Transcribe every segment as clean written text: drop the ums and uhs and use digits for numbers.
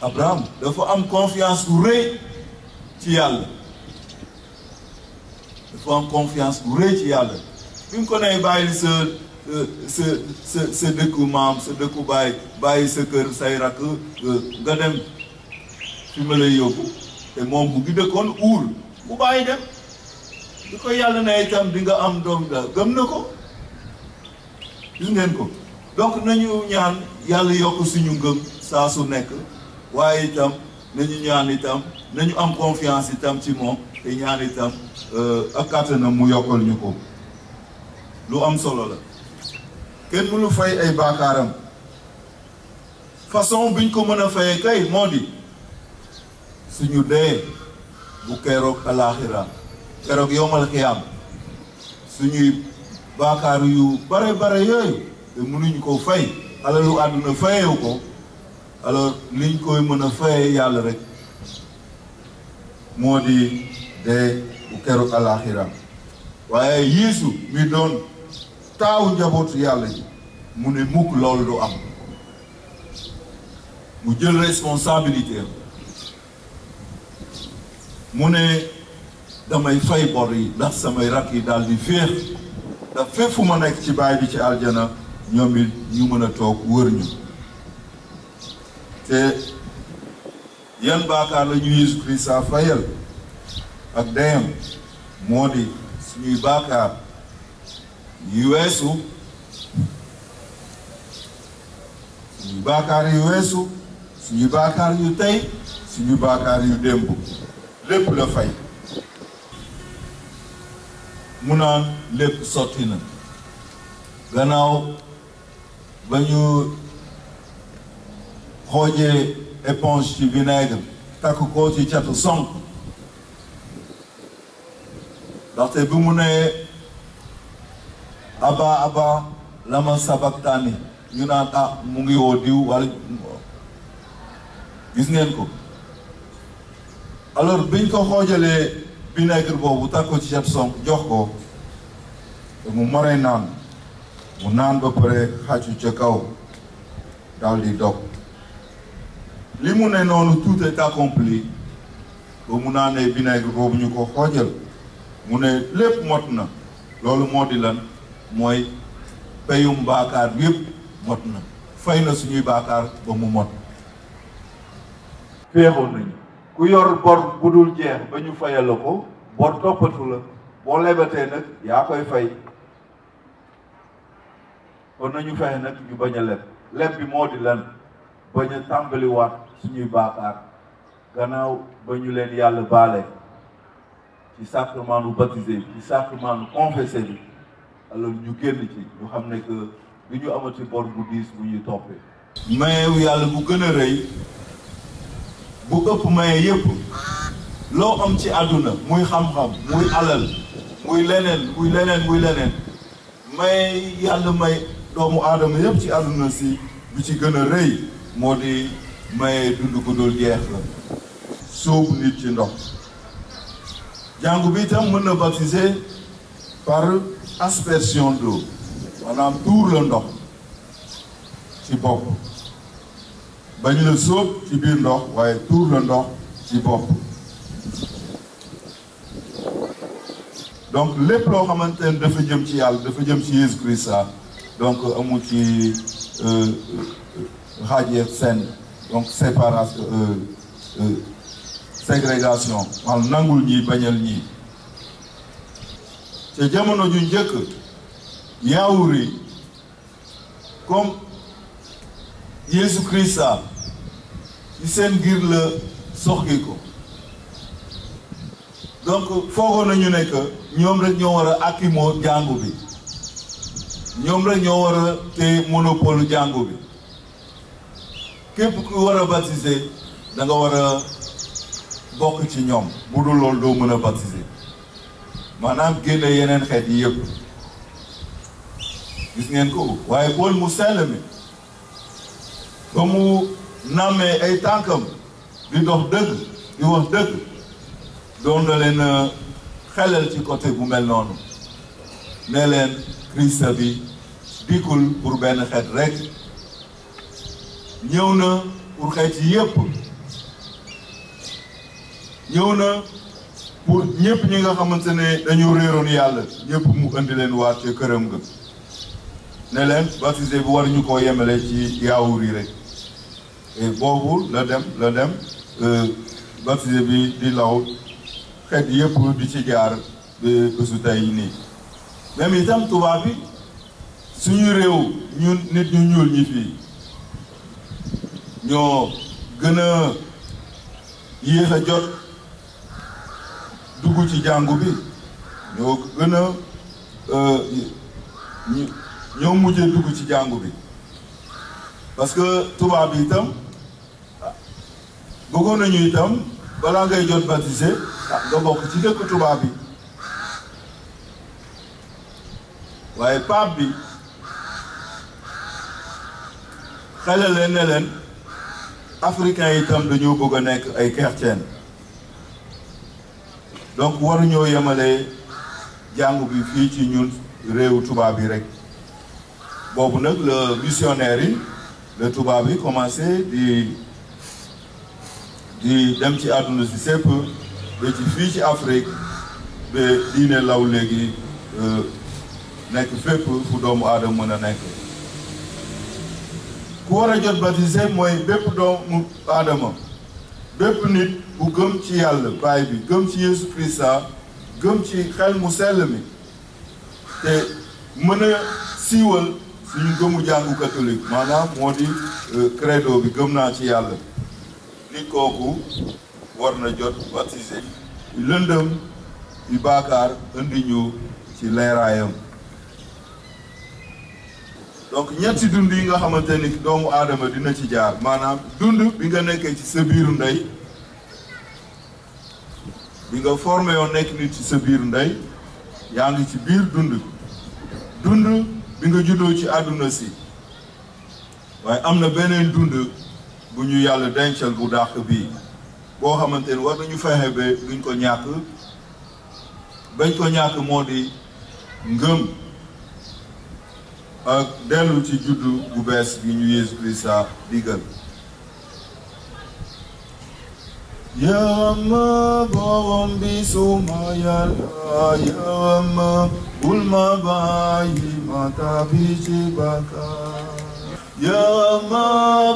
Abraham dafa am confiance bu rëy ci yàlla dafa am confiance bu rëy ci yàlla bi mu ko nee bàyyi sa dëkku maam sa dëkku bàyyi sa kër say rakk nga dem fi ma lay yóbbu te moom bu ngi dëkkoon Uur bu bàyyi dem di ko yàlla ne itam di nga am doom da gëm na ko gis ngeen ko donc nañu ñaan yàlla yokk suñu ngëm saa su nekk waaye itam nañu ñaan itam nañu am confiance itam ci moom te ñaan itam ak kàttanam mu yokkal ñu ko lu am solo la kenn mënu fay ay baakaaram façon biñ ko mën a fayee kay moo di suñu dee bu keroog alaaxira keroog yowmal xiyaam suñuy baakaar yu bare yooyu te mënuñu ko fay alalu àdduna fayewu ko alors liñ koy mën a fayee yàlla rek moo di dee bu keroog alaaxira waaye Yeesu mi doon taawu njabootu yàlla ji mu ne mukk loolu du am mu jël responsabilité mu ne damay fay bor yi ndax samay rakk yi daal di féex ndax fépp fu ma nekk ci baay bi ci aljana ñoom it ñu mën a toog wër ñu te yan baakaar la ñu Yeesu Krista fayal ak deyam moo di suñuy baakaar yu weesu suñuy baakaar yu weesu suñuy baakaar yu tey suñuy baakaar yu démb lépp la fay mu naan lépp sotti na gannaaw ba ñu xoojee éponge ci vinaigre takk ko ci catu sonk ndaxte bi mu nee aba lama sabaktaani ñu naan mu ngi woo diw wala gis ngeen ko alors biñ ko xoojalee vinaigre boobu takk ko ci catu sonk jox ko te mu maree naan mu naan ba pare xàccu ca kaw daal di dog li mu ne noonu tout est accompli ba mu naanee vinaigre boobu ñu ko xoojal mu ne lépp mot na loolu moo di lan mooy payum baakaar bi yëpp mot na fay na suñuy baakaar ba mu mot féexoon nañu ku yor bor bu dul jeex ba ñu fayal la ko bor toppatu la boo lebatee nag yaa koy fay kon nañu fexe nag ñu bañ a leb bi moo di lan bañ a tàmbaliwaat suñuy baakaar gannaaw ba ñu leen yàlla baale ci sacrement nu baptisé ci sacrement nu confessé bi alors ñu génn ci ñu xam ne que du ñu amati bor bu diis bu ñuy toppee mayewu yàlla bu gën a rëy bu ëpp maye yépp loo am ci àdduna muy xam-xam muy alal muy leneen may yàlla may doomu aadama yépp ci àdduna si bi ci gën a rëy moo di maye dund ko dul jeex la sóobu nit ci ndox jàngu bi itam mën na baptiser par aspersion d'eau maanaam tuur la ndox ci bopp bañ la sóob ci biir ndox waaye tuur la ndox ci bopp donc lépp loo xamante ne dafa jëm ci yàlla dafa jëm ci Jésus Christ donc amu ci xaajeet seen donc séparation ségrégation maanaam nangul ñii bañal ñii te jamono ju njëkk yaawur yi comme Jésus Christa ci seen ngir la soxgi ko donc foogoon nañu ne que ñoom rek ñoo war a akimoo jàngu bi ñoom rek ñoo war a te monopole jàngu bi képp ku war a baptiser da nga war a bokk ci ñoom bu dul loolu doo mën a baptiser maanaam génne yeneen xeet yi yëpp gis ngeen ko waaye Paul mu sell mi ba mu nàmmee ay tànkam di dox dëgg di wax dëgg doon na leen xelal ci côté bu mel noonu ne leen Christ bi dikkul pour benn xeet rek ñëw na pour xeet yi yëpp ñëw na pour ñëpp ñi nga xamante ne dañu réeroon yàlla ñëpp mu indi leen waat ca këram ga ne leen baptisé bi war ñu koo yemale ci yaawur yi rek et boobu la dem baptisé bi di law xeet yëpp di ci jaar bésu tey nii même itam tubaab bi suñu réew ñun nit ñu ñuul ñi fii ñoo gën a yéex a jot dugg ci jàngu bi ñoo gën a ñoo mujjee dugg ci jàngu bi parce que tubaab bi itam bëggoon nañu itam balaa ngay jot baptisé nga bokk ci dëkk tubaab bi waaye pape bi xale leen ne leen africain itam dañoo bëgg a nekk ay chrétien donc waruñoo yemale jàngu bi fii ci ñun réewu tubaab bi rek boobu nag le missionnaire yi le tubaab bi commencé di dem ci àdduna si sépp ba ci fii ci Afrique ba diine law léegi nekk fépp fu doomu aadama mën a nekk ku war a jot baptisé mooy bépp doomu aadama bépp nit bu gëm ci yàlla baay bi gëm ci Yesu Krista gëm ci xel mu sell mi te mën a siiwal suñu gëmu jàngu catholique maanaam moo di credo bi gëm naa ci yàlla nit kooku war na jot baptisé lëndëm di baakaar indi ñu ci leeraayam donc ñetti dund yi nga xamante ni doomu aadama dina ci jaar maanaam dund bi nga nekkee ci sa biiru ndey bi nga formé yoon nekk nit ci sa biiru ndey yaa ngi ci biir dund bi nga juddoo ci àdduna si waaye am na beneen dund bu ñu yàlla dencal bu dàq bii boo xamante ni war nañu fexe ba duñ ko ñàkk bañ ko ñàkk moo di ngëm ak dellu ci juddu bu bees bi ñu Yeesu Krista digal yama borom bi suma yàlla yama bul ma bàyyi ma tàbbi ci bàkkaar yama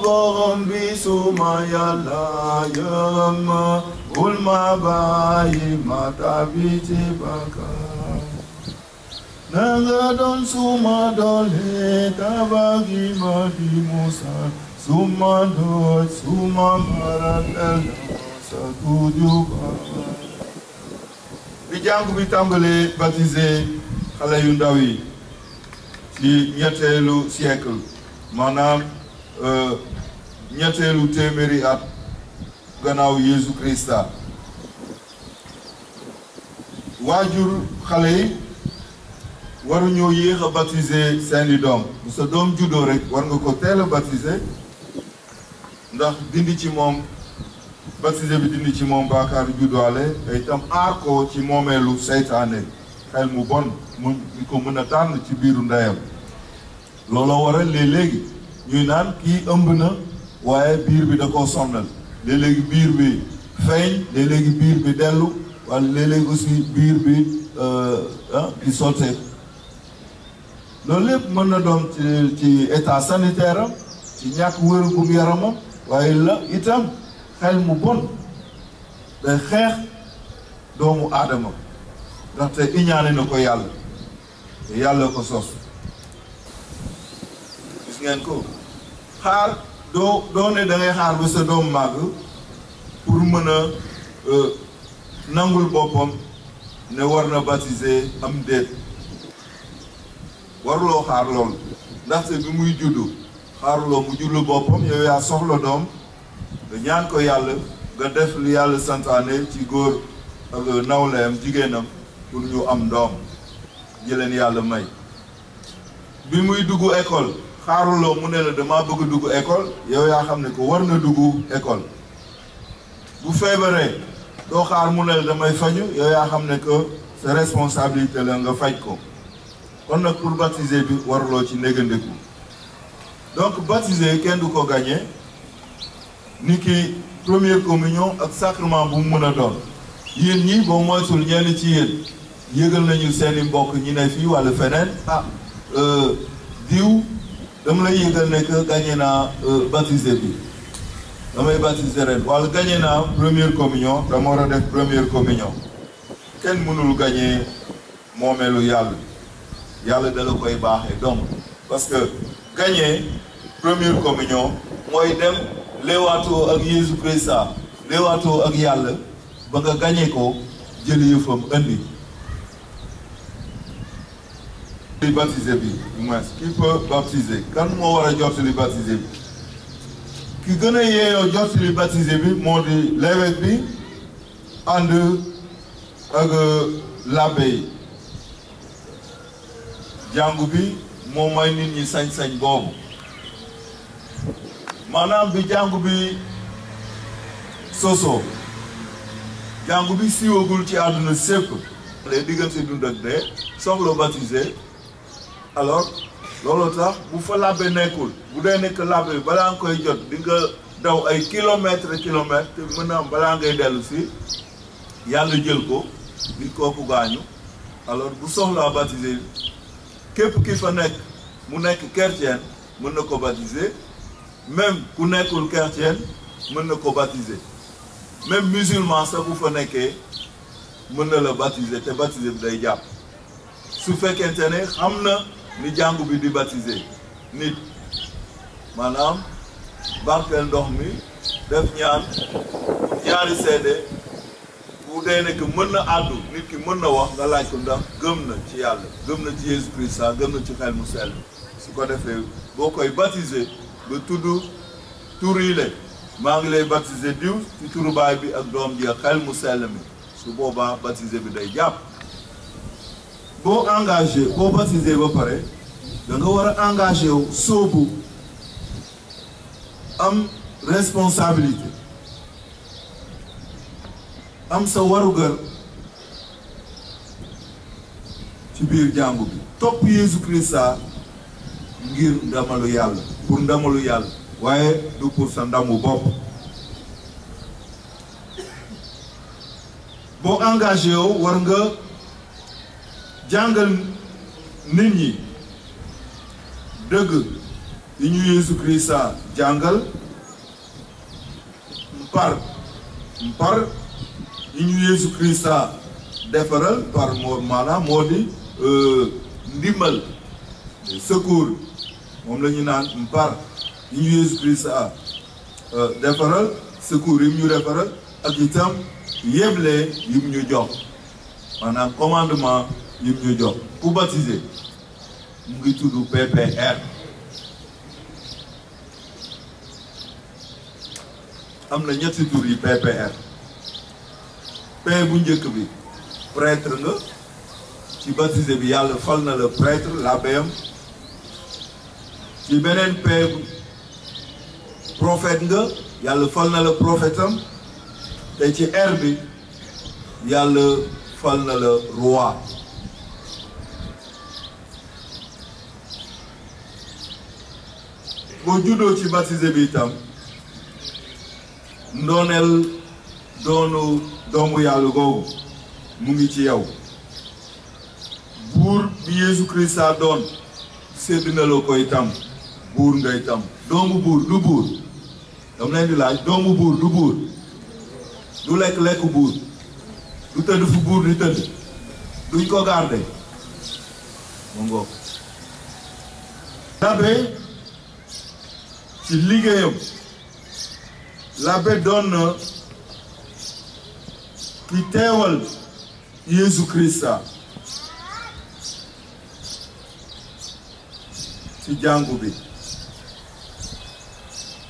borom bi suma yàlla yama bul ma bàyyi ma tàbbi ci bàkkaar nanga doon suma doole tabagi ma di musal suma dooj suma maratel sa tuju ba bi jàngu bi tàmbalee baptisé xale yu ndaw yi ci ñetteelu siècle maanaam ñetteelu téeméeri at gannaaw Yeesu Krista waajur xale yi waruñoo yéex a baptisé seeni doom bu sa doom juddoo rek war nga ko teel a baptisé ndax dindi ci moom baptisé bi dindi ci moom baakaar juddoale te itam aar ko ci moomeelu seytaane xel mu bon mu ko mën a tànn ci biiru ndeyam looloo waral léegi ñuy naan kii ëmb na waaye biir bi da koo sonnal léegi biir bi feeñ léegi biir bi dellu wala léegi aussi biir bi di sottee loolu lépp mën na doon ci état sanitaire am ci ñàkk wér-gu yaramam waaye la itam xel mu bon day xeex doomu aadama ndaxte iñaane na ko yàlla te yàlla ko sos gis ngeen ko xaar doo ne da ngay xaar ba sa doom màgg pour mën a nangul boppam ne war na baptiser am déet waruloo xaar loolu ndaxte bi muy juddu xaaruloo mu juddu boppam yow yaa soxla doom nga ñaan ko yàlla nga def li yàlla santaane ci góor ak nawleem jigéenam pour ñu am doom jëleen yàlla may bi muy dugg école xaaruloo mu ne la dama bëgg dugg école yow yaa xam ne ko war na dugg école bu feebaree doo xaar mu ne la damay faju yow yaa xam ne que sa responsabilité la nga faj ko kon nag pour baptiser bi waruloo ci négandiku donc baptiser kenn du ko gagné ni ki première communion ak sacrement bu mu mën a doon yéen ñi boo moytul ñenn ci yéen yëgal nañu seeni mbokk ñi ne fii wala feneen diw dama lay yëgal ne que gagné naa baptisé bi damay baptisé ren wala gagné naa première communion dama war a def première communion kenn mënul gagné moomeelu yàlla da la koy baaxee donc parce que gagné première communion mooy dem leewaatoo ak Jésus Christa leewaatoo ak yàlla ba nga gagné ko jël yëfam indi li baptisé bi du moins qui peut baptiser kan moo war a jot li baptisé bi ki gën a yeeyoo jot li baptisé bi moo di l'évêque bi ànd ak l'abbé yi jàngu bi moo may nit ñi sañ-sañ boobu maanaam bi jàngu bi soso jàngu bi siiwagul ci àdduna sépp les diggante dund ak dee soxla baptisé alors loolu tax bu fa labbe nekkul bu dee nekk labbe balaa nga koy jot di nga daw ay kilomètres te mën na am balaa ngay dellu si yàlla jël ko nit kooku gaañu alors bu soxlaa baptisé képp ki fa nekk mu nekk chrétien mën na ko baptisé même ku nekkul chrétien mën na ko baptisé même musulman sax bu fa nekkee mën na la baptisé te baptisé bi day jàpp su fekkente ne xam na ni jàngu bi di baptisé nit maanaam barkeel ndox mi def ñaari seede bu dee nekk mën na àddu nit ki mën na wax nga laaj ko ndax gëm na ci yàlla gëm na ci Jésus Christ gëm na ci xel mu sell su ko defee boo koy baptisé ba tudd tur yi le maa ngi lay baptisé diw ci turu baay bi ak doom ji ak xel mu sell mi su boobaa baptisé bi day jàpp boo engagé boo baptisé ba pare da nga war a engagé wu sóobu am responsabilité am sa warugar ci biir jàngu bi topp Jésus Christa ngir ndamalu yàlla pour ndamalu yàlla waaye du pour sa ndamu bopp boo engagé wu war nga jàngal nit ñi dëgg yi ñu Jésus Christa jàngal par yi ñu Jésus Christa defaral par maanaam moo di ndimbal secours moom la ñu naan par yi ñu Jésus Christa defaral secours yi mu ñu defaral ak itam yéble yi mu ñu jox maanaam commandement yi mu ñu jox ku baptisé mu ngi tudd PPR am na ñetti tur yi PPR P bu njëkk bi prêtre nga ci baptisé bi yàlla fal na la prêtre l'abbé ci beneen P prophète nga yàlla fal na la prophète am te ci R bi yàlla fal na la roi boo juddoo ci baptisé bi itam ndooneel doomu yàlla googu mu ngi ci yow buur bi Jésus Christa doon sédd na la ko itam buur nga itam doomu buur du buur dam leen di laaj doomu buur du buur du lekk buur du tëdd fu buur di tëdd duñ ko garde mu ngoog l'abbé ci liggéeyam l'abbé doon na ki teewal Jésus Christa ci jàngu bi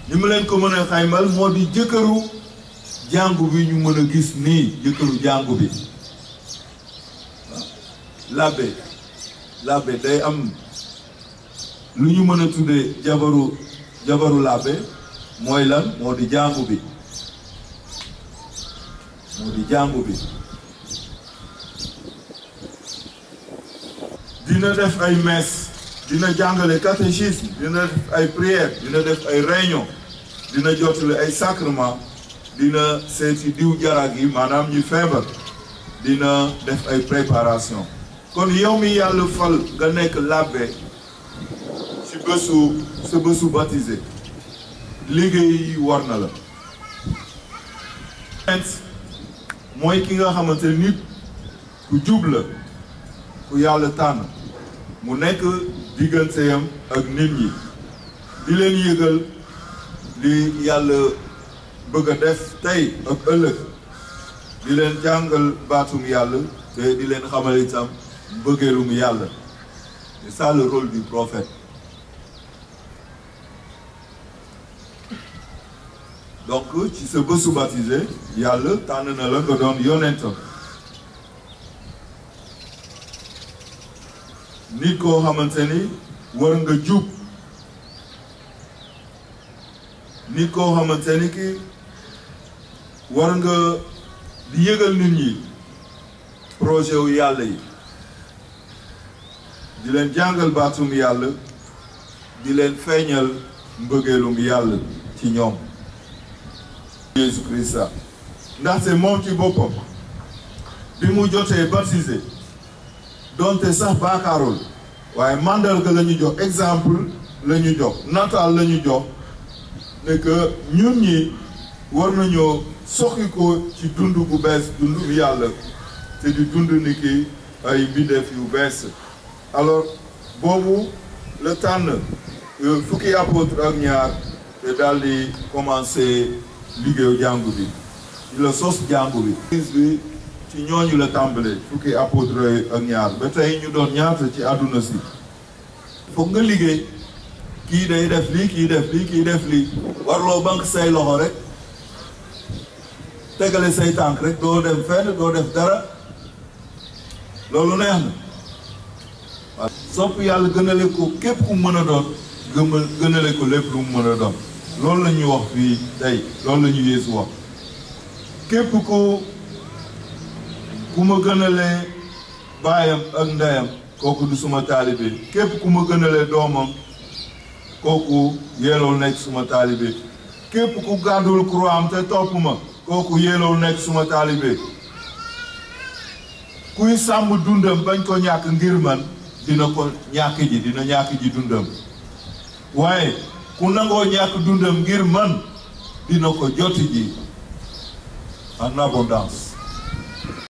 ni mu leen ko mën a xaymal moo di jëkkëru jàngu bi ñu mën a gis nii jëkkëru jàngu bi l'abbé day am lu ñu mën a tuddee jabaru l'abbé mooy lan moo di jàngu bi dina def ay messe dina jàngale catéchisme dina def ay prière dina def ay réunion dina jottali ay sacrement dina seeti diw jarag yi maanaam ñu feebar dina def ay préparation kon yow mi yàlla fal nga nekk labbe ci sa bésu baptisé liggéey war na la mooy ki nga xamante nit ku jub la ku yàlla tànn mu nekk digganteem ak nit ñi di leen yëgal li yàlla bëgg a def tey ak ëllëg di leen jàngal baatum yàlla te di leen xamal itam bëggeelum yàlla c'est ça le rôle du prophète. donc ci sa bésu baptisé yàlla tànn na la nga doon yonentam nit koo xamante ni war nga jub nit koo xamante ni ki war nga di yëgal nit ñi projet wu yàlla yi di leen jàngal baatum yàlla di leen feeñal mbëggeelum yàlla ci ñoom Jésus Christ ndaxte moom ci boppam bi mu jotee baptisé donte sax baakaarul waaye mandarga la ñu jox exemple la ñu jox nataal la ñu jox ne que ñun ñi war nañoo soxi ko ci dund bu bees dund bi yàlla te di dund ni ki ay mbindeef yu bees alors boobu la tànn fukki apôtre ak ñaar te daal di commencé liggéeyu jàngu bi ci la sos jàngu bi ci ñooñu la tàmbale fukki apôtre ak ñaar ba tey ñu doon ñaata ci àdduna si foog nga liggéey kii day def lii kii def lii kii def lii warloo banque say loxo rek tegale say tànk rek doo dem fenn doo def dara loolu neex na waaw sopp yàlla gënale ko képp ku mën a doon gënale ko lépp lu mu mën a doon loolu la ñuy wax fii tey loolu la ñu Yeesu wax képp ku ma gënalee baayam ak ndeyam kooku du suma taalibe képp ku ma gënalee doomam kooku yeeloo nekk suma taalibe képp ku gàddul croix am te topp ma kooku yeeloo nekk suma taalibe kuy sàmm dundam bañ ko ñàkk ngir man dina ko ñàkk ji dina ñàkk ji dundam waaye ku nangoo ñàkk dundam ngir man dina ko joti ji en abondance